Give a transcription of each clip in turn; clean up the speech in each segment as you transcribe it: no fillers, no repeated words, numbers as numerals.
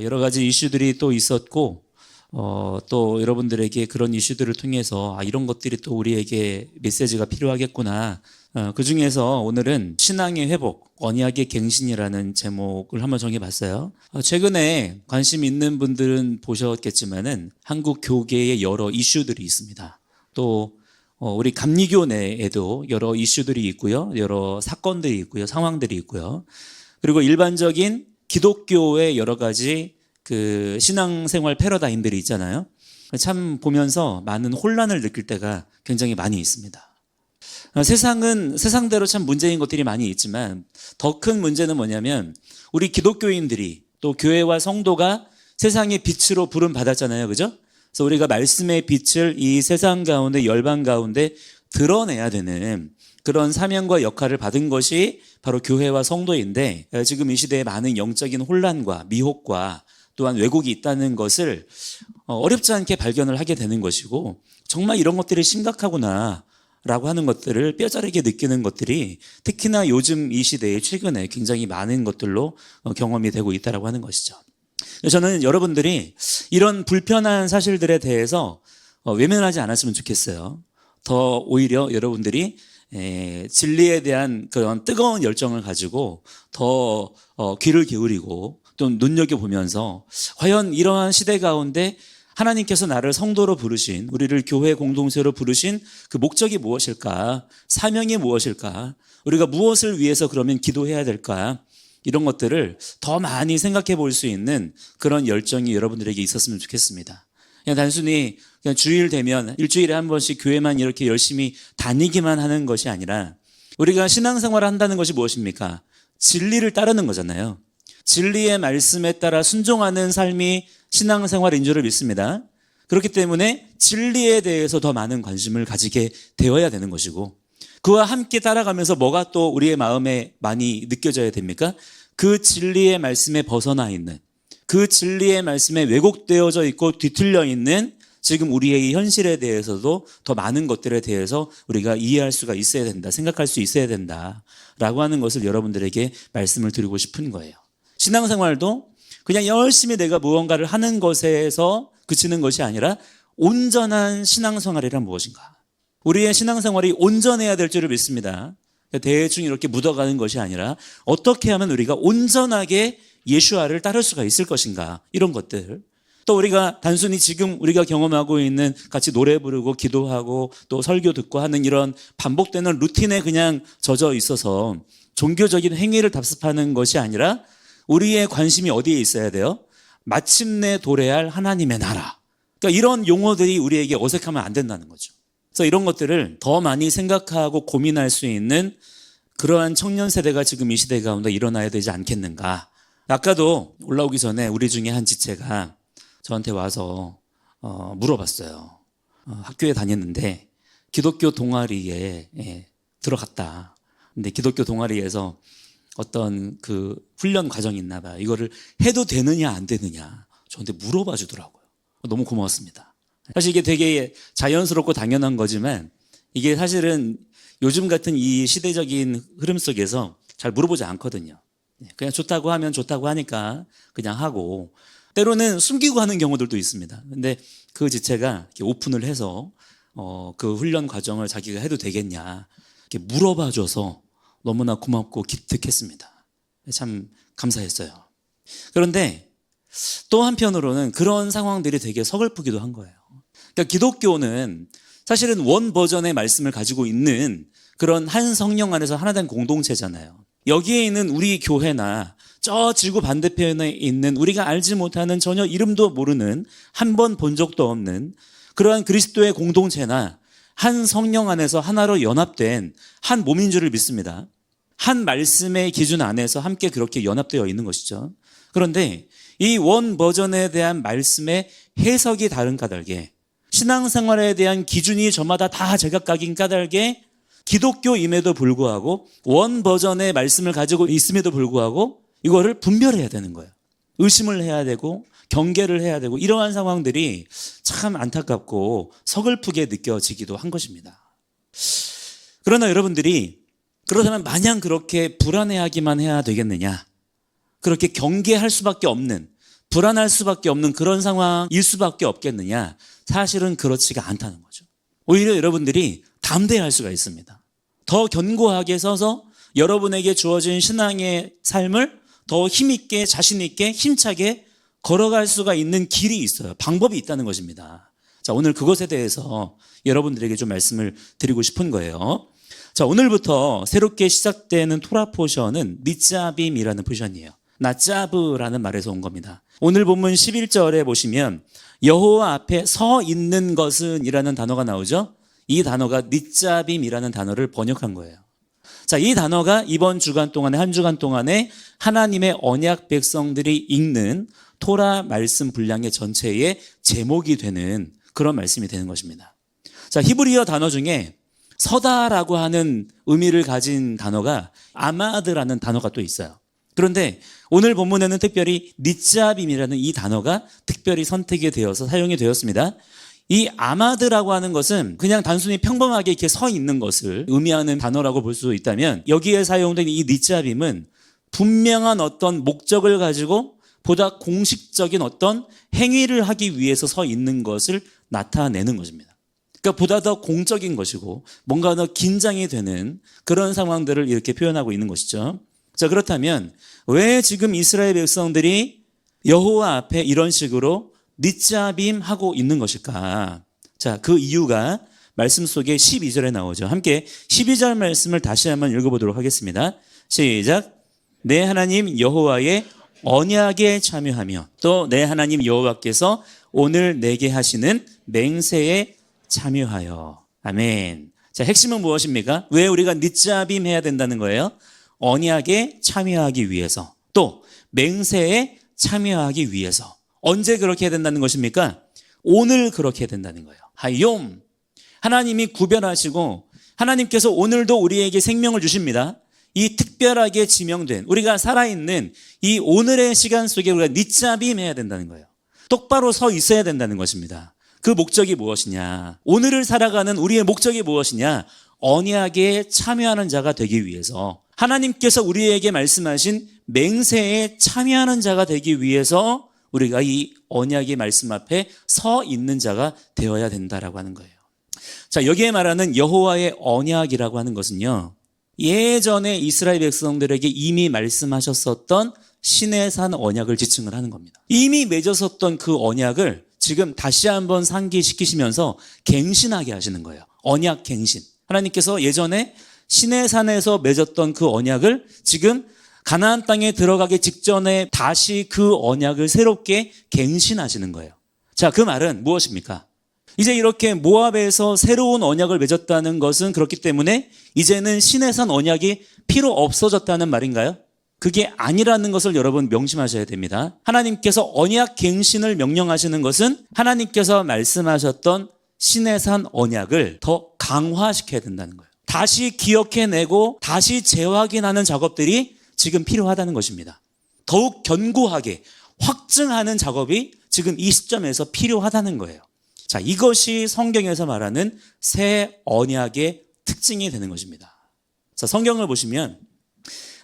여러 가지 이슈들이 또 있었고 또 여러분들에게 그런 이슈들을 통해서 이런 것들이 또 우리에게 메시지가 필요하겠구나. 그 중에서 오늘은 신앙의 회복, 언약의 갱신이라는 제목을 한번 정해봤어요. 최근에 관심 있는 분들은 보셨겠지만은 한국 교계에 여러 이슈들이 있습니다. 또 우리 감리교 내에도 여러 이슈들이 있고요. 여러 사건들이 있고요. 상황들이 있고요. 그리고 일반적인 기독교의 여러 가지 그 신앙생활 패러다임들이 있잖아요. 참 보면서 많은 혼란을 느낄 때가 굉장히 많이 있습니다. 세상은 세상대로 참 문제인 것들이 많이 있지만 더 큰 문제는 뭐냐면 우리 기독교인들이 또 교회와 성도가 세상의 빛으로 부름 받았잖아요. 그죠? 그래서 우리가 말씀의 빛을 이 세상 가운데 열방 가운데 드러내야 되는 그런 사명과 역할을 받은 것이 바로 교회와 성도인데 지금 이 시대에 많은 영적인 혼란과 미혹과 또한 왜곡이 있다는 것을 어렵지 않게 발견을 하게 되는 것이고 정말 이런 것들이 심각하구나 라고 하는 것들을 뼈저리게 느끼는 것들이 특히나 요즘 이 시대에 최근에 굉장히 많은 것들로 경험이 되고 있다고 하는 것이죠. 저는 여러분들이 이런 불편한 사실들에 대해서 외면하지 않았으면 좋겠어요. 더 오히려 여러분들이 진리에 대한 그런 뜨거운 열정을 가지고 더 귀를 기울이고 또 눈여겨보면서 과연 이러한 시대 가운데 하나님께서 나를 성도로 부르신, 우리를 교회 공동체로 부르신 그 목적이 무엇일까? 사명이 무엇일까? 우리가 무엇을 위해서 그러면 기도해야 될까? 이런 것들을 더 많이 생각해 볼 수 있는 그런 열정이 여러분들에게 있었으면 좋겠습니다. 그냥 단순히 그냥 주일 되면 일주일에 한 번씩 교회만 이렇게 열심히 다니기만 하는 것이 아니라 우리가 신앙생활을 한다는 것이 무엇입니까? 진리를 따르는 거잖아요. 진리의 말씀에 따라 순종하는 삶이 신앙생활인 줄을 믿습니다. 그렇기 때문에 진리에 대해서 더 많은 관심을 가지게 되어야 되는 것이고 그와 함께 따라가면서 뭐가 또 우리의 마음에 많이 느껴져야 됩니까? 그 진리의 말씀에 벗어나 있는 그 진리의 말씀에 왜곡되어져 있고 뒤틀려 있는 지금 우리의 현실에 대해서도 더 많은 것들에 대해서 우리가 이해할 수가 있어야 된다. 생각할 수 있어야 된다라고 하는 것을 여러분들에게 말씀을 드리고 싶은 거예요. 신앙생활도 그냥 열심히 내가 무언가를 하는 것에서 그치는 것이 아니라 온전한 신앙생활이란 무엇인가? 우리의 신앙생활이 온전해야 될 줄을 믿습니다. 대충 이렇게 묻어가는 것이 아니라 어떻게 하면 우리가 온전하게 예수와를 따를 수가 있을 것인가? 이런 것들. 또 우리가 단순히 지금 우리가 경험하고 있는 같이 노래 부르고 기도하고 또 설교 듣고 하는 이런 반복되는 루틴에 그냥 젖어 있어서 종교적인 행위를 답습하는 것이 아니라 우리의 관심이 어디에 있어야 돼요? 마침내 도래할 하나님의 나라. 그러니까 이런 용어들이 우리에게 어색하면 안 된다는 거죠. 그래서 이런 것들을 더 많이 생각하고 고민할 수 있는 그러한 청년 세대가 지금 이 시대 가운데 일어나야 되지 않겠는가. 아까도 올라오기 전에 우리 중에 한 지체가 저한테 와서 물어봤어요. 학교에 다녔는데 기독교 동아리에 들어갔다. 근데 기독교 동아리에서 어떤 그 훈련 과정이 있나 봐요. 이거를 해도 되느냐 안 되느냐 저한테 물어봐 주더라고요. 너무 고마웠습니다. 사실 이게 되게 자연스럽고 당연한 거지만 이게 사실은 요즘 같은 이 시대적인 흐름 속에서 잘 물어보지 않거든요. 그냥 좋다고 하면 좋다고 하니까 그냥 하고 때로는 숨기고 하는 경우들도 있습니다. 근데 그 지체가 이렇게 오픈을 해서 그 훈련 과정을 자기가 해도 되겠냐 이렇게 물어봐 줘서 너무나 고맙고 기특했습니다. 참 감사했어요. 그런데 또 한편으로는 그런 상황들이 되게 서글프기도 한 거예요. 그러니까 기독교는 사실은 원 버전의 말씀을 가지고 있는 그런 한 성령 안에서 하나된 공동체잖아요. 여기에 있는 우리 교회나 저 지구 반대편에 있는 우리가 알지 못하는 전혀 이름도 모르는 한 번 본 적도 없는 그러한 그리스도의 공동체나 한 성령 안에서 하나로 연합된 한 몸인 줄을 믿습니다. 한 말씀의 기준 안에서 함께 그렇게 연합되어 있는 것이죠. 그런데 이 원 버전에 대한 말씀의 해석이 다른 까닭에 신앙생활에 대한 기준이 저마다 다 제각각인 까닭에 기독교임에도 불구하고 원 버전의 말씀을 가지고 있음에도 불구하고 이거를 분별해야 되는 거예요. 의심을 해야 되고 경계를 해야 되고 이러한 상황들이 참 안타깝고 서글프게 느껴지기도 한 것입니다. 그러나 여러분들이 그렇다면 마냥 그렇게 불안해하기만 해야 되겠느냐? 그렇게 경계할 수밖에 없는 불안할 수밖에 없는 그런 상황일 수밖에 없겠느냐? 사실은 그렇지가 않다는 거죠. 오히려 여러분들이 담대할 수가 있습니다. 더 견고하게 서서 여러분에게 주어진 신앙의 삶을 더 힘있게, 자신있게, 힘차게 걸어갈 수가 있는 길이 있어요. 방법이 있다는 것입니다. 자, 오늘 그것에 대해서 여러분들에게 좀 말씀을 드리고 싶은 거예요. 자, 오늘부터 새롭게 시작되는 토라 포션은 니짜빔이라는 포션이에요. 나짜브라는 말에서 온 겁니다. 오늘 본문 11절에 보시면 여호와 앞에 서 있는 것은 이라는 단어가 나오죠. 이 단어가 니짜빔이라는 단어를 번역한 거예요. 자, 이 단어가 이번 주간 동안에 한 주간 동안에 하나님의 언약 백성들이 읽는 토라 말씀 분량의 전체의 제목이 되는 그런 말씀이 되는 것입니다. 자, 히브리어 단어 중에 서다라고 하는 의미를 가진 단어가 아마드라는 단어가 또 있어요. 그런데 오늘 본문에는 특별히 니짜빔이라는 이 단어가 특별히 선택이 되어서 사용이 되었습니다. 이 아마드라고 하는 것은 그냥 단순히 평범하게 이렇게 서 있는 것을 의미하는 단어라고 볼 수 있다면, 여기에 사용된 이 니짜빔은 분명한 어떤 목적을 가지고 보다 공식적인 어떤 행위를 하기 위해서 서 있는 것을 나타내는 것입니다. 그러니까 보다 더 공적인 것이고 뭔가 더 긴장이 되는 그런 상황들을 이렇게 표현하고 있는 것이죠. 자, 그렇다면 왜 지금 이스라엘 백성들이 여호와 앞에 이런 식으로 니짜빔 하고 있는 것일까? 자, 그 이유가 말씀 속에 12절에 나오죠. 함께 12절 말씀을 다시 한번 읽어보도록 하겠습니다. 시작. 내 하나님 여호와의 언약에 참여하며 또 내 하나님 여호와께서 오늘 내게 하시는 맹세에 참여하여. 아멘. 자, 핵심은 무엇입니까? 왜 우리가 니짜빔 해야 된다는 거예요? 언약에 참여하기 위해서, 또 맹세에 참여하기 위해서. 언제 그렇게 해야 된다는 것입니까? 오늘 그렇게 해야 된다는 거예요. 하욤. 하나님이 구별하시고 하나님께서 오늘도 우리에게 생명을 주십니다. 이 특별하게 지명된 우리가 살아있는 이 오늘의 시간 속에 우리가 니짜빔 해야 된다는 거예요. 똑바로 서 있어야 된다는 것입니다. 그 목적이 무엇이냐? 오늘을 살아가는 우리의 목적이 무엇이냐? 언약에 참여하는 자가 되기 위해서, 하나님께서 우리에게 말씀하신 맹세에 참여하는 자가 되기 위해서 우리가 이 언약의 말씀 앞에 서 있는 자가 되어야 된다라고 하는 거예요. 자, 여기에 말하는 여호와의 언약이라고 하는 것은요, 예전에 이스라엘 백성들에게 이미 말씀하셨었던 시내산 언약을 지칭을 하는 겁니다. 이미 맺었었던 그 언약을 지금 다시 한번 상기시키시면서 갱신하게 하시는 거예요. 언약 갱신. 하나님께서 예전에 시내산에서 맺었던 그 언약을 지금 가나안 땅에 들어가기 직전에 다시 그 언약을 새롭게 갱신하시는 거예요. 자, 그 말은 무엇입니까? 이제 이렇게 모압에서 새로운 언약을 맺었다는 것은 그렇기 때문에 이제는 시내산 언약이 필요 없어졌다는 말인가요? 그게 아니라는 것을 여러분 명심하셔야 됩니다. 하나님께서 언약 갱신을 명령하시는 것은 하나님께서 말씀하셨던 시내산 언약을 더 강화시켜야 된다는 거예요. 다시 기억해내고 다시 재확인하는 작업들이 지금 필요하다는 것입니다. 더욱 견고하게 확증하는 작업이 지금 이 시점에서 필요하다는 거예요. 자, 이것이 성경에서 말하는 새 언약의 특징이 되는 것입니다. 자, 성경을 보시면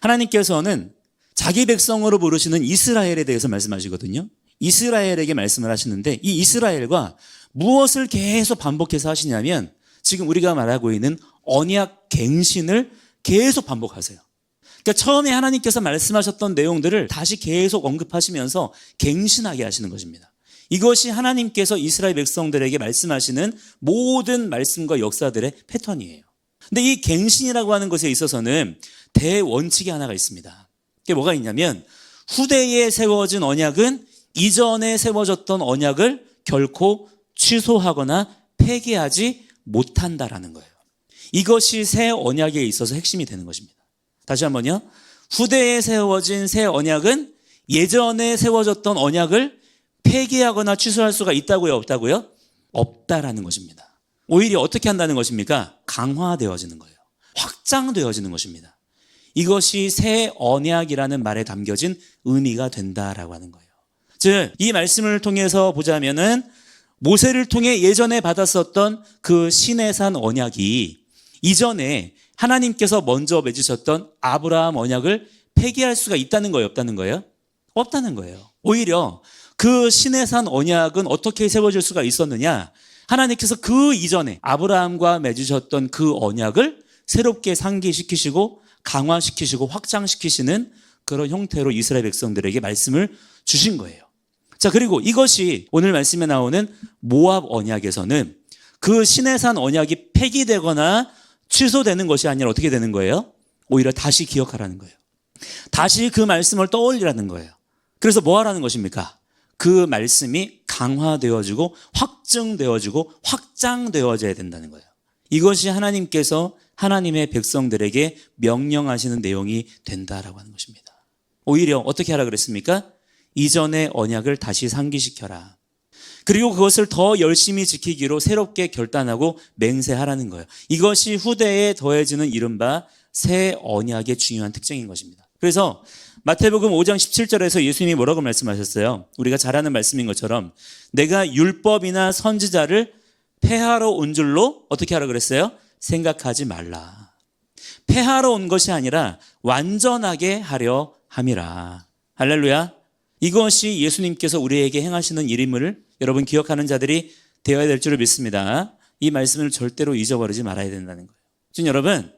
하나님께서는 자기 백성으로 부르시는 이스라엘에 대해서 말씀하시거든요. 이스라엘에게 말씀을 하시는데 이 이스라엘과 무엇을 계속 반복해서 하시냐면 지금 우리가 말하고 있는 언약 갱신을 계속 반복하세요. 그러니까 처음에 하나님께서 말씀하셨던 내용들을 다시 계속 언급하시면서 갱신하게 하시는 것입니다. 이것이 하나님께서 이스라엘 백성들에게 말씀하시는 모든 말씀과 역사들의 패턴이에요. 근데 이 갱신이라고 하는 것에 있어서는 대원칙이 하나가 있습니다. 그게 뭐가 있냐면 후대에 세워진 언약은 이전에 세워졌던 언약을 결코 취소하거나 폐기하지 못한다라는 거예요. 이것이 새 언약에 있어서 핵심이 되는 것입니다. 다시 한번요. 후대에 세워진 새 언약은 예전에 세워졌던 언약을 폐기하거나 취소할 수가 있다고요? 없다고요? 없다라는 것입니다. 오히려 어떻게 한다는 것입니까? 강화되어지는 거예요. 확장되어지는 것입니다. 이것이 새 언약이라는 말에 담겨진 의미가 된다라고 하는 거예요. 즉, 이 말씀을 통해서 보자면은 모세를 통해 예전에 받았었던 그 시내산 언약이 이전에 하나님께서 먼저 맺으셨던 아브라함 언약을 폐기할 수가 있다는 거예요? 없다는 거예요? 없다는 거예요. 오히려 그 시내산 언약은 어떻게 세워질 수가 있었느냐? 하나님께서 그 이전에 아브라함과 맺으셨던 그 언약을 새롭게 상기시키시고 강화시키시고 확장시키시는 그런 형태로 이스라엘 백성들에게 말씀을 주신 거예요. 자, 그리고 이것이 오늘 말씀에 나오는 모압 언약에서는 그 시내산 언약이 폐기되거나 취소되는 것이 아니라 어떻게 되는 거예요? 오히려 다시 기억하라는 거예요. 다시 그 말씀을 떠올리라는 거예요. 그래서 뭐 하라는 것입니까? 그 말씀이 강화되어지고 확증되어지고 확장되어져야 된다는 거예요. 이것이 하나님께서 하나님의 백성들에게 명령하시는 내용이 된다라고 하는 것입니다. 오히려 어떻게 하라 그랬습니까? 이전의 언약을 다시 상기시켜라. 그리고 그것을 더 열심히 지키기로 새롭게 결단하고 맹세하라는 거예요. 이것이 후대에 더해지는 이른바 새 언약의 중요한 특징인 것입니다. 그래서 마태복음 5장 17절에서 예수님이 뭐라고 말씀하셨어요? 우리가 잘 아는 말씀인 것처럼 내가 율법이나 선지자를 폐하러 온 줄로 어떻게 하라 그랬어요? 생각하지 말라. 폐하러 온 것이 아니라 완전하게 하려 함이라. 할렐루야. 이것이 예수님께서 우리에게 행하시는 일임을 여러분 기억하는 자들이 되어야 될 줄을 믿습니다. 이 말씀을 절대로 잊어버리지 말아야 된다는 거예요. 지금 여러분,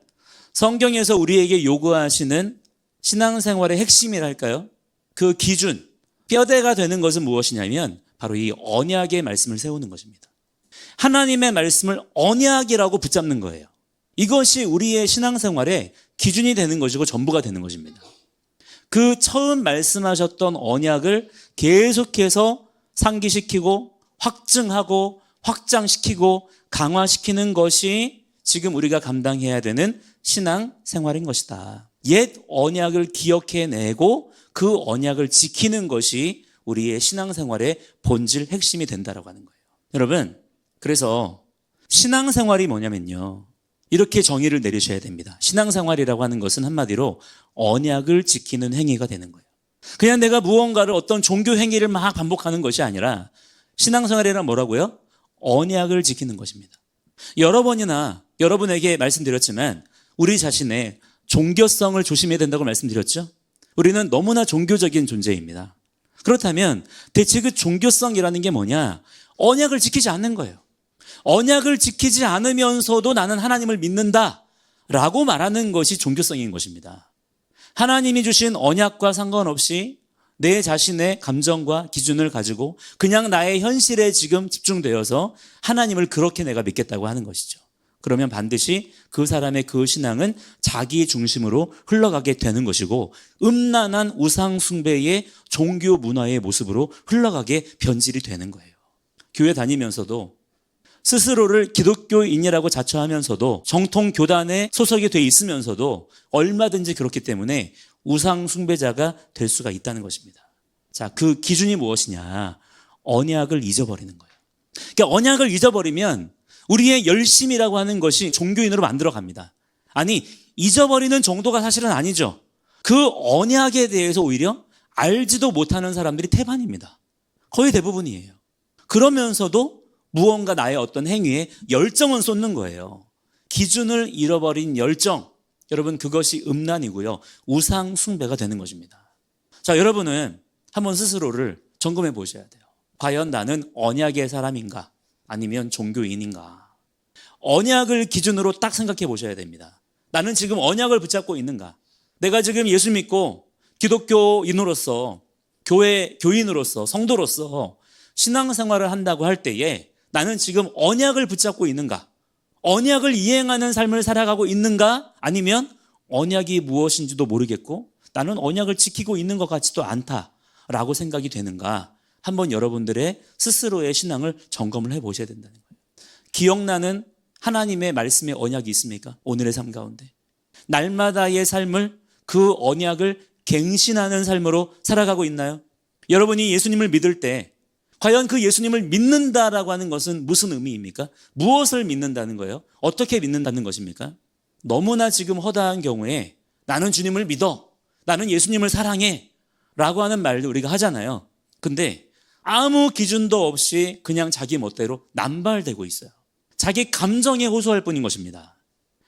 성경에서 우리에게 요구하시는 신앙생활의 핵심이랄까요? 그 기준, 뼈대가 되는 것은 무엇이냐면 바로 이 언약의 말씀을 세우는 것입니다. 하나님의 말씀을 언약이라고 붙잡는 거예요. 이것이 우리의 신앙생활의 기준이 되는 것이고 전부가 되는 것입니다. 그 처음 말씀하셨던 언약을 계속해서 상기시키고 확증하고 확장시키고 강화시키는 것이 지금 우리가 감당해야 되는 신앙생활인 것이다. 옛 언약을 기억해내고 그 언약을 지키는 것이 우리의 신앙생활의 본질 핵심이 된다라고 하는 거예요. 여러분, 그래서 신앙생활이 뭐냐면요, 이렇게 정의를 내리셔야 됩니다. 신앙생활이라고 하는 것은 한마디로 언약을 지키는 행위가 되는 거예요. 그냥 내가 무언가를 어떤 종교 행위를 막 반복하는 것이 아니라 신앙생활이란 뭐라고요? 언약을 지키는 것입니다. 여러 번이나 여러분에게 말씀드렸지만 우리 자신의 종교성을 조심해야 된다고 말씀드렸죠? 우리는 너무나 종교적인 존재입니다. 그렇다면 대체 그 종교성이라는 게 뭐냐? 언약을 지키지 않는 거예요. 언약을 지키지 않으면서도 나는 하나님을 믿는다라고 말하는 것이 종교성인 것입니다. 하나님이 주신 언약과 상관없이 내 자신의 감정과 기준을 가지고 그냥 나의 현실에 지금 집중되어서 하나님을 그렇게 내가 믿겠다고 하는 것이죠. 그러면 반드시 그 사람의 그 신앙은 자기 중심으로 흘러가게 되는 것이고 음란한 우상 숭배의 종교 문화의 모습으로 흘러가게 변질이 되는 거예요. 교회 다니면서도 스스로를 기독교인이라고 자처하면서도 정통 교단에 소속이 돼 있으면서도 얼마든지 그렇기 때문에 우상 숭배자가 될 수가 있다는 것입니다. 자, 그 기준이 무엇이냐? 언약을 잊어버리는 거예요. 그러니까 언약을 잊어버리면 우리의 열심이라고 하는 것이 종교인으로 만들어갑니다. 아니, 잊어버리는 정도가 사실은 아니죠. 그 언약에 대해서 오히려 알지도 못하는 사람들이 태반입니다. 거의 대부분이에요. 그러면서도 무언가 나의 어떤 행위에 열정은 쏟는 거예요. 기준을 잃어버린 열정, 여러분 그것이 음란이고요. 우상 숭배가 되는 것입니다. 자, 여러분은 한번 스스로를 점검해 보셔야 돼요. 과연 나는 언약의 사람인가? 아니면 종교인인가? 언약을 기준으로 딱 생각해 보셔야 됩니다. 나는 지금 언약을 붙잡고 있는가? 내가 지금 예수 믿고 기독교인으로서 교회 교인으로서 성도로서 신앙생활을 한다고 할 때에 나는 지금 언약을 붙잡고 있는가? 언약을 이행하는 삶을 살아가고 있는가? 아니면 언약이 무엇인지도 모르겠고 나는 언약을 지키고 있는 것 같지도 않다라고 생각이 되는가? 한번 여러분들의 스스로의 신앙을 점검을 해보셔야 된다는 거예요. 기억나는 하나님의 말씀의 언약이 있습니까? 오늘의 삶 가운데. 날마다의 삶을 그 언약을 갱신하는 삶으로 살아가고 있나요? 여러분이 예수님을 믿을 때 과연 그 예수님을 믿는다라고 하는 것은 무슨 의미입니까? 무엇을 믿는다는 거예요? 어떻게 믿는다는 것입니까? 너무나 지금 허다한 경우에 나는 주님을 믿어, 나는 예수님을 사랑해 라고 하는 말도 우리가 하잖아요. 근데 아무 기준도 없이 그냥 자기 멋대로 남발되고 있어요. 자기 감정에 호소할 뿐인 것입니다.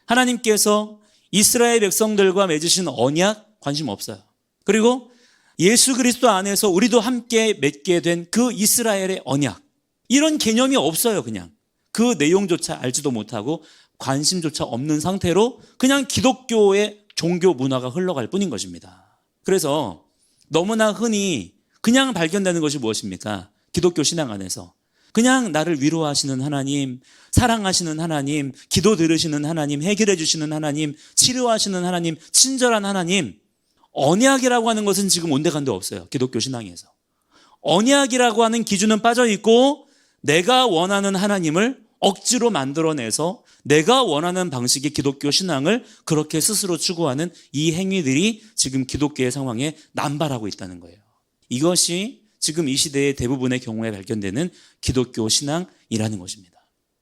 하나님께서 이스라엘 백성들과 맺으신 언약 관심 없어요. 그리고 예수 그리스도 안에서 우리도 함께 맺게 된 그 이스라엘의 언약, 이런 개념이 없어요. 그냥 그 내용조차 알지도 못하고 관심조차 없는 상태로 그냥 기독교의 종교 문화가 흘러갈 뿐인 것입니다. 그래서 너무나 흔히 그냥 발견되는 것이 무엇입니까? 기독교 신앙 안에서 그냥 나를 위로하시는 하나님, 사랑하시는 하나님, 기도 들으시는 하나님, 해결해 주시는 하나님, 치료하시는 하나님, 친절한 하나님. 언약이라고 하는 것은 지금 온데간데 없어요. 기독교 신앙에서. 언약이라고 하는 기준은 빠져 있고 내가 원하는 하나님을 억지로 만들어내서 내가 원하는 방식의 기독교 신앙을 그렇게 스스로 추구하는 이 행위들이 지금 기독교의 상황에 남발하고 있다는 거예요. 이것이 지금 이 시대의 대부분의 경우에 발견되는 기독교 신앙이라는 것입니다.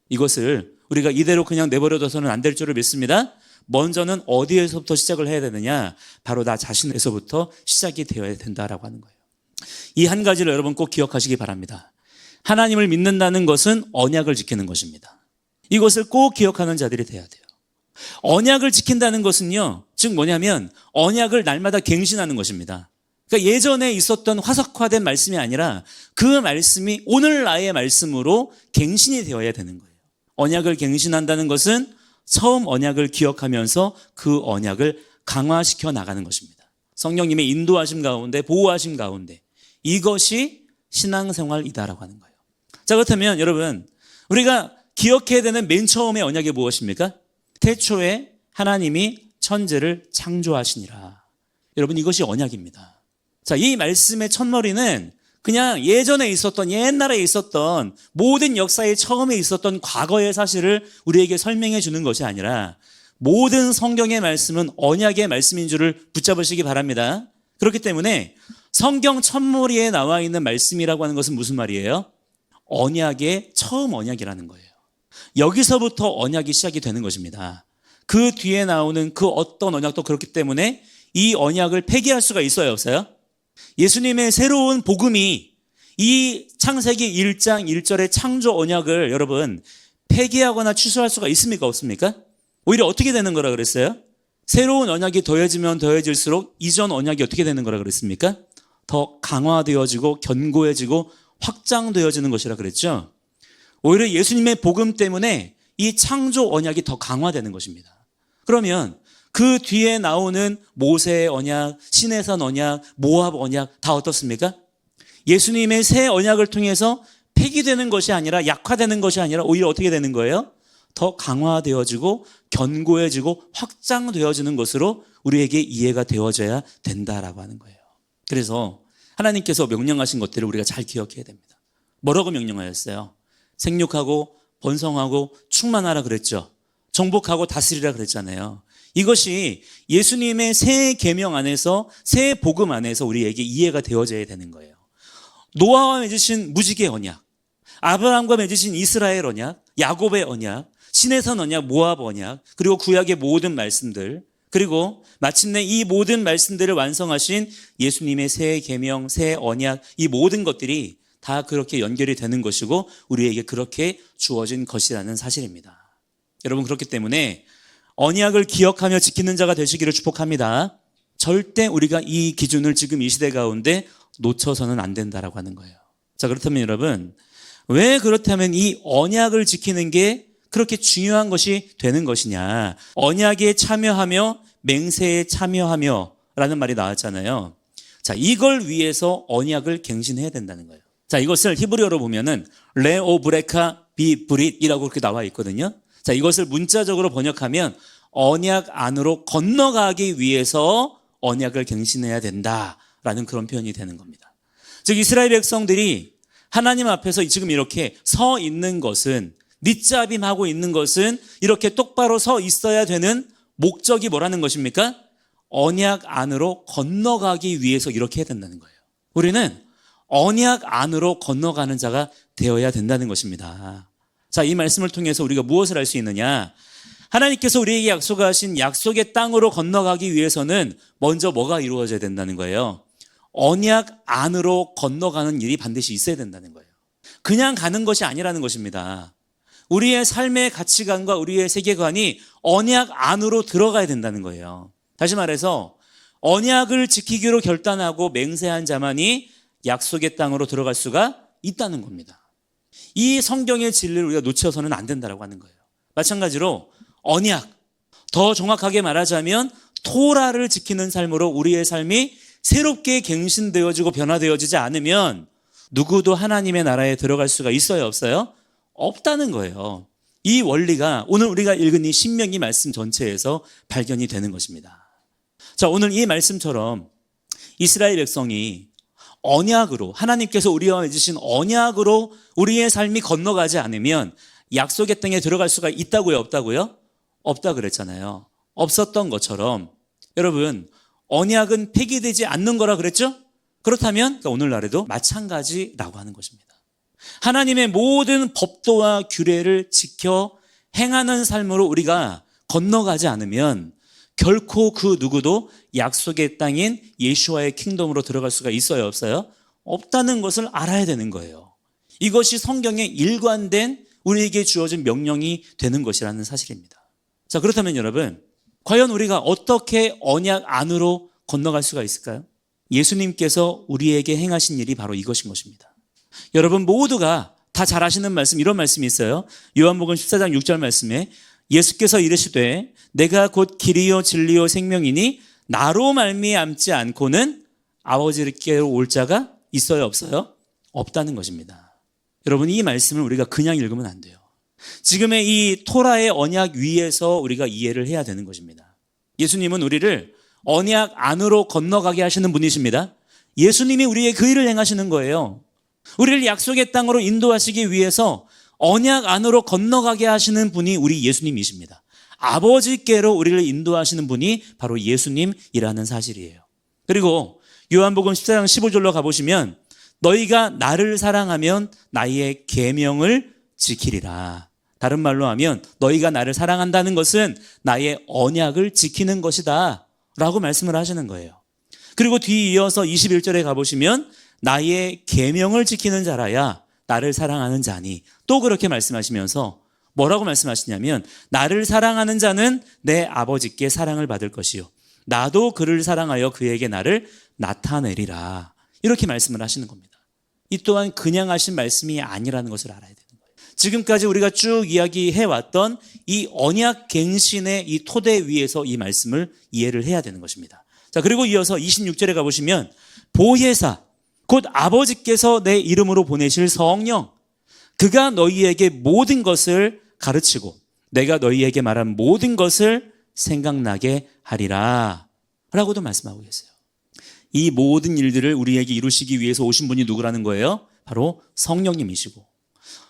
이것을 우리가 이대로 그냥 내버려둬서는 안 될 줄을 믿습니다. 먼저는 어디에서부터 시작을 해야 되느냐? 바로 나 자신에서부터 시작이 되어야 된다라고 하는 거예요. 이 한 가지를 여러분 꼭 기억하시기 바랍니다. 하나님을 믿는다는 것은 언약을 지키는 것입니다. 이것을 꼭 기억하는 자들이 돼야 돼요. 언약을 지킨다는 것은요, 즉 뭐냐면 언약을 날마다 갱신하는 것입니다. 그러니까 예전에 있었던 화석화된 말씀이 아니라 그 말씀이 오늘 나의 말씀으로 갱신이 되어야 되는 거예요. 언약을 갱신한다는 것은 처음 언약을 기억하면서 그 언약을 강화시켜 나가는 것입니다. 성령님의 인도하심 가운데, 보호하심 가운데, 이것이 신앙생활이다라고 하는 거예요. 자, 그렇다면 여러분, 우리가 기억해야 되는 맨 처음의 언약이 무엇입니까? 태초에 하나님이 천지를 창조하시니라. 여러분, 이것이 언약입니다. 자, 이 말씀의 첫머리는 그냥 예전에 있었던, 옛날에 있었던 모든 역사의 처음에 있었던 과거의 사실을 우리에게 설명해 주는 것이 아니라 모든 성경의 말씀은 언약의 말씀인 줄을 붙잡으시기 바랍니다. 그렇기 때문에 성경 첫머리에 나와 있는 말씀이라고 하는 것은 무슨 말이에요? 언약의 처음 언약이라는 거예요. 여기서부터 언약이 시작이 되는 것입니다. 그 뒤에 나오는 그 어떤 언약도 그렇기 때문에 이 언약을 폐기할 수가 있어요, 없어요? 예수님의 새로운 복음이 이 창세기 1장 1절의 창조 언약을 여러분 폐기하거나 취소할 수가 있습니까? 없습니까? 오히려 어떻게 되는 거라 그랬어요? 새로운 언약이 더해지면 더해질수록 이전 언약이 어떻게 되는 거라 그랬습니까? 더 강화되어지고 견고해지고 확장되어지는 것이라 그랬죠. 오히려 예수님의 복음 때문에 이 창조 언약이 더 강화되는 것입니다. 그러면 그 뒤에 나오는 모세의 언약, 시내산 언약, 모압 언약 다 어떻습니까? 예수님의 새 언약을 통해서 폐기되는 것이 아니라 약화되는 것이 아니라 오히려 어떻게 되는 거예요? 더 강화되어지고 견고해지고 확장되어지는 것으로 우리에게 이해가 되어져야 된다라고 하는 거예요. 그래서 하나님께서 명령하신 것들을 우리가 잘 기억해야 됩니다. 뭐라고 명령하셨어요? 생육하고 번성하고 충만하라 그랬죠. 정복하고 다스리라 그랬잖아요. 이것이 예수님의 새 계명 안에서, 새 복음 안에서 우리에게 이해가 되어져야 되는 거예요. 노아와 맺으신 무지개 언약, 아브라함과 맺으신 이스라엘 언약, 야곱의 언약, 시내산 언약, 모압 언약, 그리고 구약의 모든 말씀들, 그리고 마침내 이 모든 말씀들을 완성하신 예수님의 새 계명, 새 언약, 이 모든 것들이 다 그렇게 연결이 되는 것이고 우리에게 그렇게 주어진 것이라는 사실입니다. 여러분, 그렇기 때문에 언약을 기억하며 지키는 자가 되시기를 축복합니다. 절대 우리가 이 기준을 지금 이 시대 가운데 놓쳐서는 안 된다라고 하는 거예요. 자, 그렇다면 여러분, 왜 그렇다면 이 언약을 지키는 게 그렇게 중요한 것이 되는 것이냐? 언약에 참여하며 맹세에 참여하며 라는 말이 나왔잖아요. 자, 이걸 위해서 언약을 갱신해야 된다는 거예요. 자, 이것을 히브리어로 보면은 레오브레카 비브릿이라고 그렇게 나와 있거든요. 자, 이것을 문자적으로 번역하면 언약 안으로 건너가기 위해서 언약을 갱신해야 된다라는 그런 표현이 되는 겁니다. 즉 이스라엘 백성들이 하나님 앞에서 지금 이렇게 서 있는 것은, 밑잡임하고 있는 것은 이렇게 똑바로 서 있어야 되는 목적이 뭐라는 것입니까? 언약 안으로 건너가기 위해서 이렇게 해야 된다는 거예요. 우리는 언약 안으로 건너가는 자가 되어야 된다는 것입니다. 자, 이 말씀을 통해서 우리가 무엇을 할 수 있느냐? 하나님께서 우리에게 약속하신 약속의 땅으로 건너가기 위해서는 먼저 뭐가 이루어져야 된다는 거예요? 언약 안으로 건너가는 일이 반드시 있어야 된다는 거예요. 그냥 가는 것이 아니라는 것입니다. 우리의 삶의 가치관과 우리의 세계관이 언약 안으로 들어가야 된다는 거예요. 다시 말해서 언약을 지키기로 결단하고 맹세한 자만이 약속의 땅으로 들어갈 수가 있다는 겁니다. 이 성경의 진리를 우리가 놓쳐서는 안 된다고 하는 거예요. 마찬가지로 언약, 더 정확하게 말하자면 토라를 지키는 삶으로 우리의 삶이 새롭게 갱신되어지고 변화되어지지 않으면 누구도 하나님의 나라에 들어갈 수가 있어요, 없어요? 없다는 거예요. 이 원리가 오늘 우리가 읽은 이 신명기 말씀 전체에서 발견이 되는 것입니다. 자, 오늘 이 말씀처럼 이스라엘 백성이 언약으로, 하나님께서 우리와 맺으신 언약으로 우리의 삶이 건너가지 않으면 약속의 땅에 들어갈 수가 있다고요, 없다고요? 없다 그랬잖아요. 없었던 것처럼 여러분, 언약은 폐기되지 않는 거라 그랬죠? 그렇다면 오늘날에도 마찬가지라고 하는 것입니다. 하나님의 모든 법도와 규례를 지켜 행하는 삶으로 우리가 건너가지 않으면 결코 그 누구도 약속의 땅인 예수와의 킹덤으로 들어갈 수가 있어요, 없어요? 없다는 것을 알아야 되는 거예요. 이것이 성경에 일관된 우리에게 주어진 명령이 되는 것이라는 사실입니다. 자, 그렇다면 여러분, 과연 우리가 어떻게 언약 안으로 건너갈 수가 있을까요? 예수님께서 우리에게 행하신 일이 바로 이것인 것입니다. 여러분 모두가 다 잘 아시는 말씀, 이런 말씀이 있어요. 요한복음 14장 6절 말씀에 예수께서 이르시되 내가 곧 길이요 진리요 생명이니 나로 말미암지 않고는 아버지께로 올 자가 있어요, 없어요? 없다는 것입니다. 여러분, 이 말씀을 우리가 그냥 읽으면 안 돼요. 지금의 이 토라의 언약 위에서 우리가 이해를 해야 되는 것입니다. 예수님은 우리를 언약 안으로 건너가게 하시는 분이십니다. 예수님이 우리의 그 일을 행하시는 거예요. 우리를 약속의 땅으로 인도하시기 위해서 언약 안으로 건너가게 하시는 분이 우리 예수님이십니다. 아버지께로 우리를 인도하시는 분이 바로 예수님이라는 사실이에요. 그리고 요한복음 14장 15절로 가보시면 너희가 나를 사랑하면 나의 계명을 지키리라. 다른 말로 하면 너희가 나를 사랑한다는 것은 나의 언약을 지키는 것이다 라고 말씀을 하시는 거예요. 그리고 뒤이어서 21절에 가보시면 나의 계명을 지키는 자라야 나를 사랑하는 자니, 또 그렇게 말씀하시면서 뭐라고 말씀하시냐면 나를 사랑하는 자는 내 아버지께 사랑을 받을 것이요 나도 그를 사랑하여 그에게 나를 나타내리라, 이렇게 말씀을 하시는 겁니다. 이 또한 그냥 하신 말씀이 아니라는 것을 알아야 되는 거예요. 지금까지 우리가 쭉 이야기해왔던 이 언약 갱신의 이 토대 위에서 이 말씀을 이해를 해야 되는 것입니다. 자, 그리고 이어서 26절에 가보시면 보혜사, 곧 아버지께서 내 이름으로 보내실 성령, 그가 너희에게 모든 것을 가르치고 내가 너희에게 말한 모든 것을 생각나게 하리라 라고도 말씀하고 계세요. 이 모든 일들을 우리에게 이루시기 위해서 오신 분이 누구라는 거예요? 바로 성령님이시고,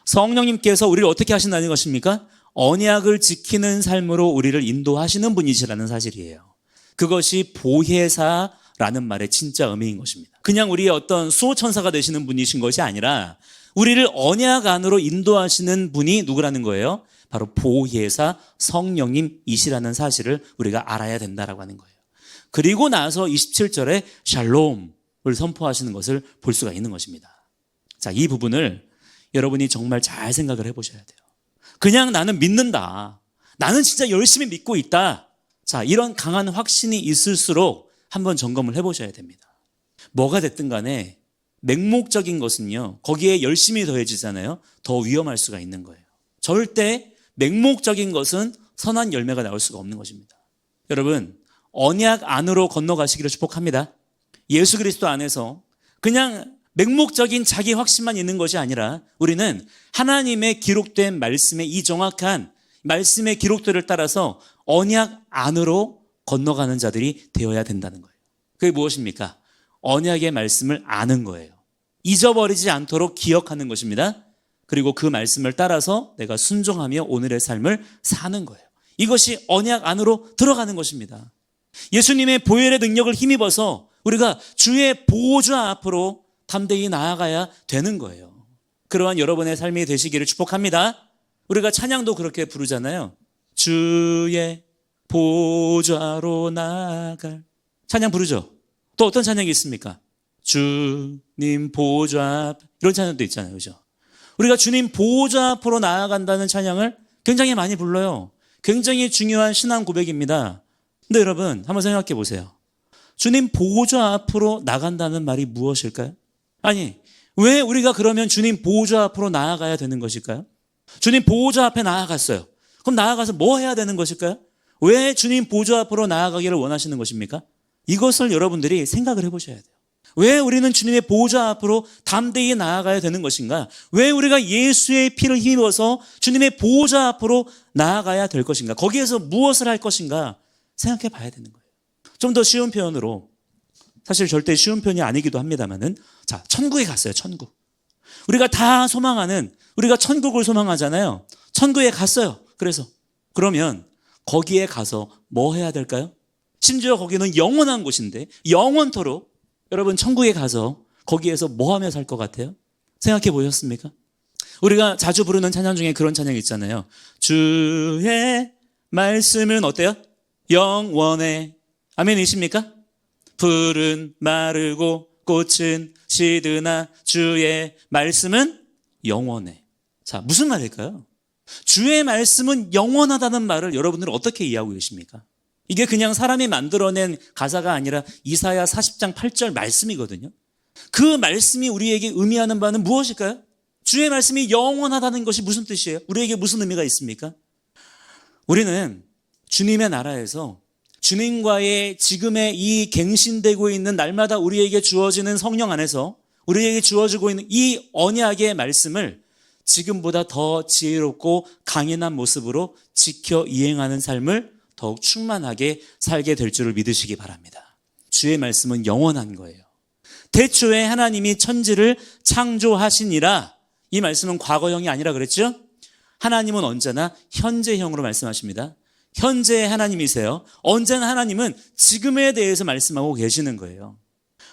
성령님께서 우리를 어떻게 하신다는 것입니까? 언약을 지키는 삶으로 우리를 인도하시는 분이시라는 사실이에요. 그것이 보혜사라는 말의 진짜 의미인 것입니다. 그냥 우리의 어떤 수호천사가 되시는 분이신 것이 아니라 우리를 언약 안으로 인도하시는 분이 누구라는 거예요? 바로 보혜사 성령님이시라는 사실을 우리가 알아야 된다라고 하는 거예요. 그리고 나서 27절에 샬롬을 선포하시는 것을 볼 수가 있는 것입니다. 자, 이 부분을 여러분이 정말 잘 생각을 해보셔야 돼요. 그냥 나는 믿는다, 나는 진짜 열심히 믿고 있다, 자, 이런 강한 확신이 있을수록 한번 점검을 해보셔야 됩니다. 뭐가 됐든 간에 맹목적인 것은요, 거기에 열심히 더해지잖아요. 더 위험할 수가 있는 거예요. 절대 맹목적인 것은 선한 열매가 나올 수가 없는 것입니다. 여러분, 언약 안으로 건너가시기를 축복합니다. 예수 그리스도 안에서 그냥 맹목적인 자기 확신만 있는 것이 아니라 우리는 하나님의 기록된 말씀의 이 정확한 말씀의 기록들을 따라서 언약 안으로 건너가는 자들이 되어야 된다는 거예요. 그게 무엇입니까? 언약의 말씀을 아는 거예요. 잊어버리지 않도록 기억하는 것입니다. 그리고 그 말씀을 따라서 내가 순종하며 오늘의 삶을 사는 거예요. 이것이 언약 안으로 들어가는 것입니다. 예수님의 보혈의 능력을 힘입어서 우리가 주의 보호자 앞으로 담대히 나아가야 되는 거예요. 그러한 여러분의 삶이 되시기를 축복합니다. 우리가 찬양도 그렇게 부르잖아요. 주의 보좌로 나아갈, 찬양 부르죠. 또 어떤 찬양이 있습니까? 주님 보좌 앞, 이런 찬양도 있잖아요, 그죠? 우리가 주님 보좌 앞으로 나아간다는 찬양을 굉장히 많이 불러요. 굉장히 중요한 신앙 고백입니다. 근데 여러분 한번 생각해 보세요. 주님 보호자 앞으로 나간다는 말이 무엇일까요? 아니, 왜 우리가 그러면 주님 보호자 앞으로 나아가야 되는 것일까요? 주님 보호자 앞에 나아갔어요. 그럼 나아가서 뭐 해야 되는 것일까요? 왜 주님 보호자 앞으로 나아가기를 원하시는 것입니까? 이것을 여러분들이 생각을 해보셔야 돼요. 왜 우리는 주님의 보호자 앞으로 담대히 나아가야 되는 것인가? 왜 우리가 예수의 피를 힘입어서 주님의 보호자 앞으로 나아가야 될 것인가? 거기에서 무엇을 할 것인가? 생각해 봐야 되는 거예요. 좀 더 쉬운 표현으로, 사실 절대 쉬운 표현이 아니기도 합니다만은, 자, 천국에 갔어요. 천국. 우리가 다 소망하는, 우리가 천국을 소망하잖아요. 천국에 갔어요. 그러면 거기에 가서 뭐 해야 될까요? 심지어 거기는 영원한 곳인데 영원토록 여러분 천국에 가서 거기에서 뭐 하며 살 것 같아요? 생각해 보셨습니까? 우리가 자주 부르는 찬양 중에 그런 찬양 있잖아요. 주의 말씀은 어때요? 영원해. 아멘이십니까? 풀은 마르고 꽃은 시드나 주의 말씀은 영원해. 자, 무슨 말일까요? 주의 말씀은 영원하다는 말을 여러분들은 어떻게 이해하고 계십니까? 이게 그냥 사람이 만들어낸 가사가 아니라 이사야 40장 8절 말씀이거든요. 그 말씀이 우리에게 의미하는 바는 무엇일까요? 주의 말씀이 영원하다는 것이 무슨 뜻이에요? 우리에게 무슨 의미가 있습니까? 우리는 주님의 나라에서 주님과의 지금의 이 갱신되고 있는 날마다 우리에게 주어지는 성령 안에서 우리에게 주어지고 있는 이 언약의 말씀을 지금보다 더 지혜롭고 강인한 모습으로 지켜 이행하는 삶을 더욱 충만하게 살게 될 줄을 믿으시기 바랍니다. 주의 말씀은 영원한 거예요. 태초에 하나님이 천지를 창조하시니라. 이 말씀은 과거형이 아니라 그랬죠? 하나님은 언제나 현재형으로 말씀하십니다. 현재의 하나님이세요. 언제나 하나님은 지금에 대해서 말씀하고 계시는 거예요.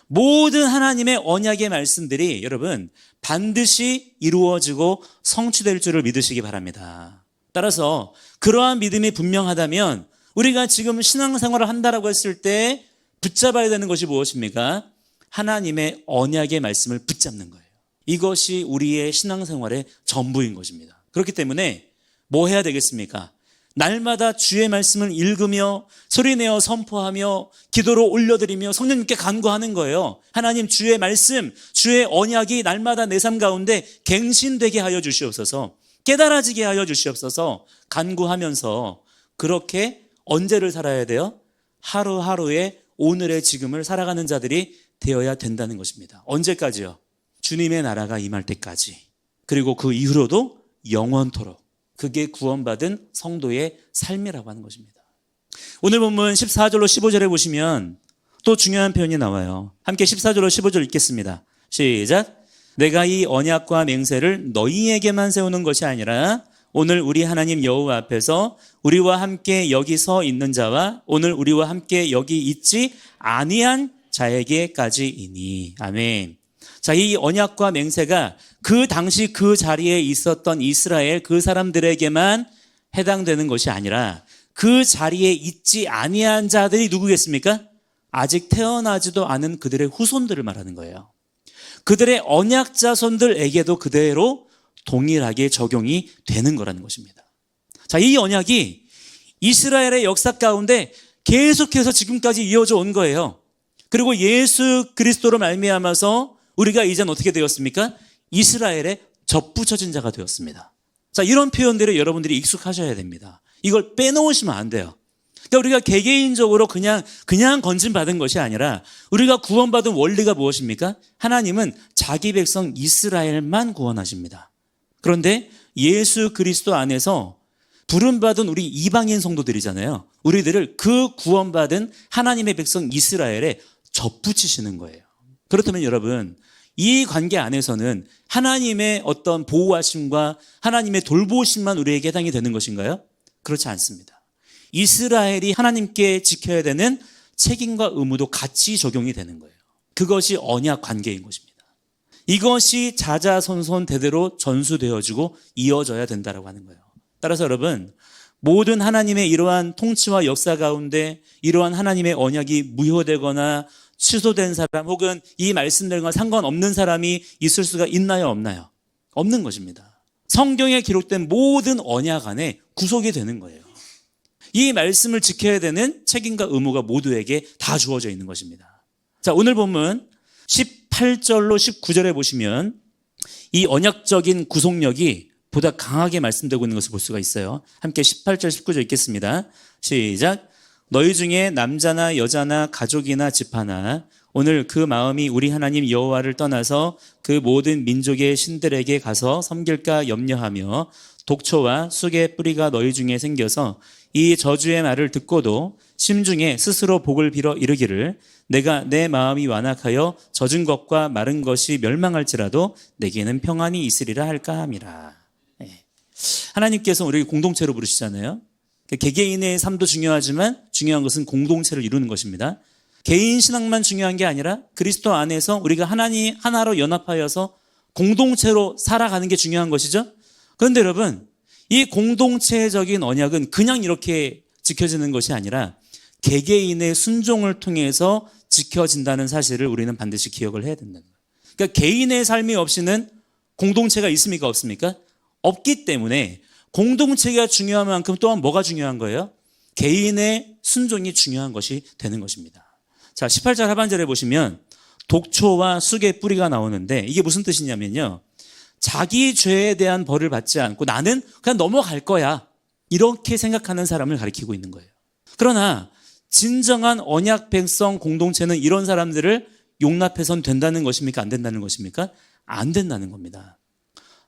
모든 하나님의 언약의 말씀들이 여러분 반드시 이루어지고 성취될 줄을 믿으시기 바랍니다. 따라서 그러한 믿음이 분명하다면 우리가 지금 신앙생활을 한다라고 했을 때 붙잡아야 되는 것이 무엇입니까? 하나님의 언약의 말씀을 붙잡는 거예요. 이것이 우리의 신앙생활의 전부인 것입니다. 그렇기 때문에 뭐 해야 되겠습니까? 날마다 주의 말씀을 읽으며 소리내어 선포하며 기도로 올려드리며 성령님께 간구하는 거예요. 하나님 주의 말씀, 주의 언약이 날마다 내 삶 가운데 갱신되게 하여 주시옵소서, 깨달아지게 하여 주시옵소서 간구하면서 그렇게 언제를 살아야 돼요? 하루하루의 오늘의 지금을 살아가는 자들이 되어야 된다는 것입니다. 언제까지요? 주님의 나라가 임할 때까지. 그리고 그 이후로도 영원토록. 그게 구원받은 성도의 삶이라고 하는 것입니다. 오늘 본문 14절로 15절에 보시면 또 중요한 표현이 나와요. 함께 14절로 15절 읽겠습니다. 시작. 내가 이 언약과 맹세를 너희에게만 세우는 것이 아니라 오늘 우리 하나님 여호와 앞에서 우리와 함께 여기 서 있는 자와 오늘 우리와 함께 여기 있지 아니한 자에게까지이니. 아멘. 자, 이 언약과 맹세가 그 당시 그 자리에 있었던 이스라엘 그 사람들에게만 해당되는 것이 아니라 그 자리에 있지 아니한 자들이 누구겠습니까? 아직 태어나지도 않은 그들의 후손들을 말하는 거예요. 그들의 언약 자손들에게도 그대로 동일하게 적용이 되는 거라는 것입니다. 자, 이 언약이 이스라엘의 역사 가운데 계속해서 지금까지 이어져 온 거예요. 그리고 예수 그리스도로 말미암아서 우리가 이젠 어떻게 되었습니까? 이스라엘의 접붙여진 자가 되었습니다. 자, 이런 표현들을 여러분들이 익숙하셔야 됩니다. 이걸 빼놓으시면 안 돼요. 그러니까 우리가 개개인적으로 그냥 건진받은 것이 아니라 우리가 구원받은 원리가 무엇입니까? 하나님은 자기 백성 이스라엘만 구원하십니다. 그런데 예수 그리스도 안에서 부름받은 우리 이방인 성도들이잖아요. 우리들을 그 구원받은 하나님의 백성 이스라엘에 접붙이시는 거예요. 그렇다면 여러분, 이 관계 안에서는 하나님의 어떤 보호하심과 하나님의 돌보심만 우리에게 해당이 되는 것인가요? 그렇지 않습니다. 이스라엘이 하나님께 지켜야 되는 책임과 의무도 같이 적용이 되는 거예요. 그것이 언약 관계인 것입니다. 이것이 자자손손 대대로 전수되어지고 이어져야 된다고 하는 거예요. 따라서 여러분, 모든 하나님의 이러한 통치와 역사 가운데 이러한 하나님의 언약이 무효되거나 취소된 사람 혹은 이 말씀들과 상관없는 사람이 있을 수가 있나요? 없나요? 없는 것입니다. 성경에 기록된 모든 언약 안에 구속이 되는 거예요. 이 말씀을 지켜야 되는 책임과 의무가 모두에게 다 주어져 있는 것입니다. 자, 오늘 본문 18절로 19절에 보시면 이 언약적인 구속력이 보다 강하게 말씀되고 있는 것을 볼 수가 있어요. 함께 18절 19절 읽겠습니다. 시작. 너희 중에 남자나 여자나 가족이나 집하나 오늘 그 마음이 우리 하나님 여호와를 떠나서 그 모든 민족의 신들에게 가서 섬길까 염려하며 독초와 쑥의 뿌리가 너희 중에 생겨서 이 저주의 말을 듣고도 심중에 스스로 복을 빌어 이르기를 내가 내 마음이 완악하여 젖은 것과 마른 것이 멸망할지라도 내게는 평안이 있으리라 할까 함이라. 하나님께서 우리 공동체로 부르시잖아요. 개개인의 삶도 중요하지만 중요한 것은 공동체를 이루는 것입니다. 개인 신앙만 중요한 게 아니라 그리스도 안에서 우리가 하나님 하나로 연합하여서 공동체로 살아가는 게 중요한 것이죠. 그런데 여러분, 이 공동체적인 언약은 그냥 이렇게 지켜지는 것이 아니라 개개인의 순종을 통해서 지켜진다는 사실을 우리는 반드시 기억을 해야 된다는 거예요. 그러니까 개인의 삶이 없이는 공동체가 있습니까? 없습니까? 없기 때문에 공동체가 중요한 만큼 또한 뭐가 중요한 거예요? 개인의 순종이 중요한 것이 되는 것입니다. 자, 18절 하반절에 보시면 독초와 쑥의 뿌리가 나오는데 이게 무슨 뜻이냐면요. 자기 죄에 대한 벌을 받지 않고 나는 그냥 넘어갈 거야. 이렇게 생각하는 사람을 가리키고 있는 거예요. 그러나 진정한 언약 백성 공동체는 이런 사람들을 용납해선 된다는 것입니까? 안 된다는 것입니까? 안 된다는 겁니다.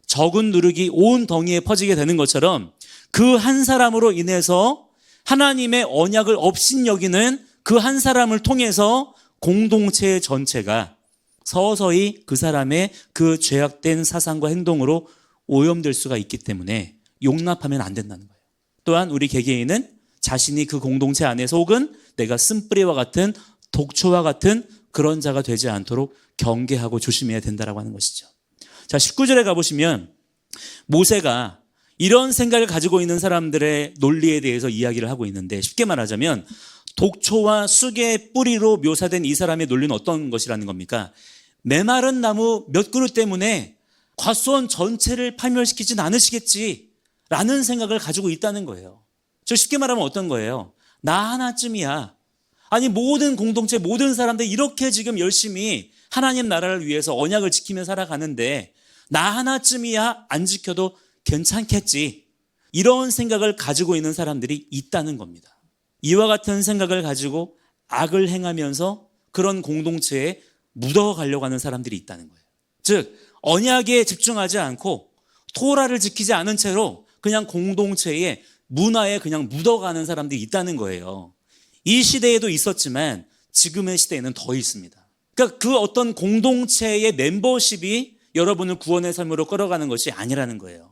적은 누룩이 온 덩이에 퍼지게 되는 것처럼 그 한 사람으로 인해서 하나님의 언약을 업신여기는 그 한 사람을 통해서 공동체 전체가 서서히 그 사람의 그 죄악된 사상과 행동으로 오염될 수가 있기 때문에 용납하면 안 된다는 거예요. 또한 우리 개개인은 자신이 그 공동체 안에서 혹은 내가 쓴뿌리와 같은 독초와 같은 그런 자가 되지 않도록 경계하고 조심해야 된다라고 하는 것이죠. 자, 19절에 가보시면 모세가 이런 생각을 가지고 있는 사람들의 논리에 대해서 이야기를 하고 있는데 쉽게 말하자면 독초와 쑥의 뿌리로 묘사된 이 사람의 논리는 어떤 것이라는 겁니까? 메마른 나무 몇 그루 때문에 곽수원 전체를 파멸시키진 않으시겠지라는 생각을 가지고 있다는 거예요. 저 쉽게 말하면 어떤 거예요? 나 하나쯤이야. 아니 모든 공동체 모든 사람들 이렇게 지금 열심히 하나님 나라를 위해서 언약을 지키며 살아가는데 나 하나쯤이야 안 지켜도 괜찮겠지. 이런 생각을 가지고 있는 사람들이 있다는 겁니다. 이와 같은 생각을 가지고 악을 행하면서 그런 공동체에 묻어가려고 하는 사람들이 있다는 거예요. 즉 언약에 집중하지 않고 토라를 지키지 않은 채로 그냥 공동체의 문화에 그냥 묻어가는 사람들이 있다는 거예요. 이 시대에도 있었지만 지금의 시대에는 더 있습니다. 그러니까 그 어떤 공동체의 멤버십이 여러분을 구원의 삶으로 끌어가는 것이 아니라는 거예요.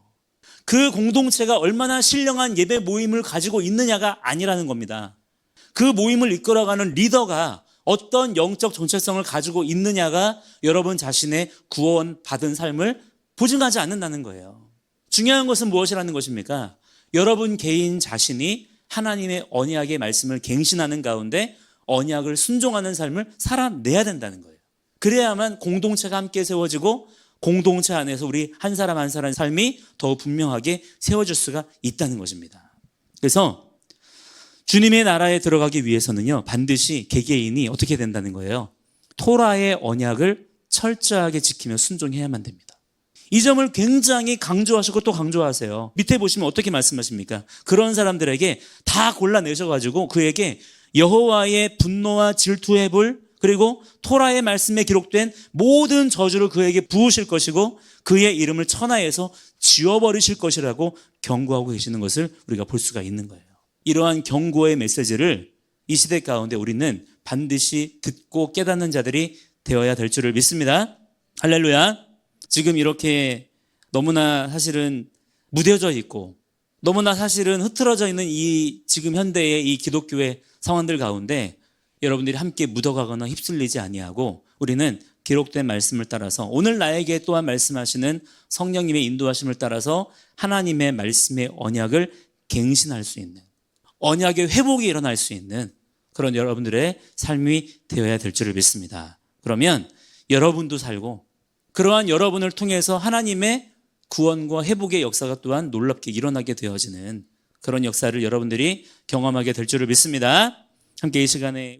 그 공동체가 얼마나 신령한 예배 모임을 가지고 있느냐가 아니라는 겁니다. 그 모임을 이끌어가는 리더가 어떤 영적 정체성을 가지고 있느냐가 여러분 자신의 구원받은 삶을 보증하지 않는다는 거예요. 중요한 것은 무엇이라는 것입니까? 여러분 개인 자신이 하나님의 언약의 말씀을 갱신하는 가운데 언약을 순종하는 삶을 살아내야 된다는 거예요. 그래야만 공동체가 함께 세워지고 공동체 안에서 우리 한 사람 한 사람 삶이 더 분명하게 세워질 수가 있다는 것입니다. 그래서 주님의 나라에 들어가기 위해서는요, 반드시 개개인이 어떻게 된다는 거예요? 토라의 언약을 철저하게 지키며 순종해야만 됩니다. 이 점을 굉장히 강조하시고 또 강조하세요. 밑에 보시면 어떻게 말씀하십니까? 그런 사람들에게 다 골라내셔가지고 그에게 여호와의 분노와 질투의 불 그리고 토라의 말씀에 기록된 모든 저주를 그에게 부으실 것이고 그의 이름을 천하에서 지워버리실 것이라고 경고하고 계시는 것을 우리가 볼 수가 있는 거예요. 이러한 경고의 메시지를 이 시대 가운데 우리는 반드시 듣고 깨닫는 자들이 되어야 될 줄을 믿습니다. 할렐루야. 지금 이렇게 너무나 사실은 무뎌져 있고 너무나 사실은 흐트러져 있는 이 지금 현대의 이 기독교의 상황들 가운데 여러분들이 함께 묻어가거나 휩쓸리지 아니하고 우리는 기록된 말씀을 따라서 오늘 나에게 또한 말씀하시는 성령님의 인도하심을 따라서 하나님의 말씀의 언약을 갱신할 수 있는 언약의 회복이 일어날 수 있는 그런 여러분들의 삶이 되어야 될 줄을 믿습니다. 그러면 여러분도 살고 그러한 여러분을 통해서 하나님의 구원과 회복의 역사가 또한 놀랍게 일어나게 되어지는 그런 역사를 여러분들이 경험하게 될 줄을 믿습니다. 함께 이 시간에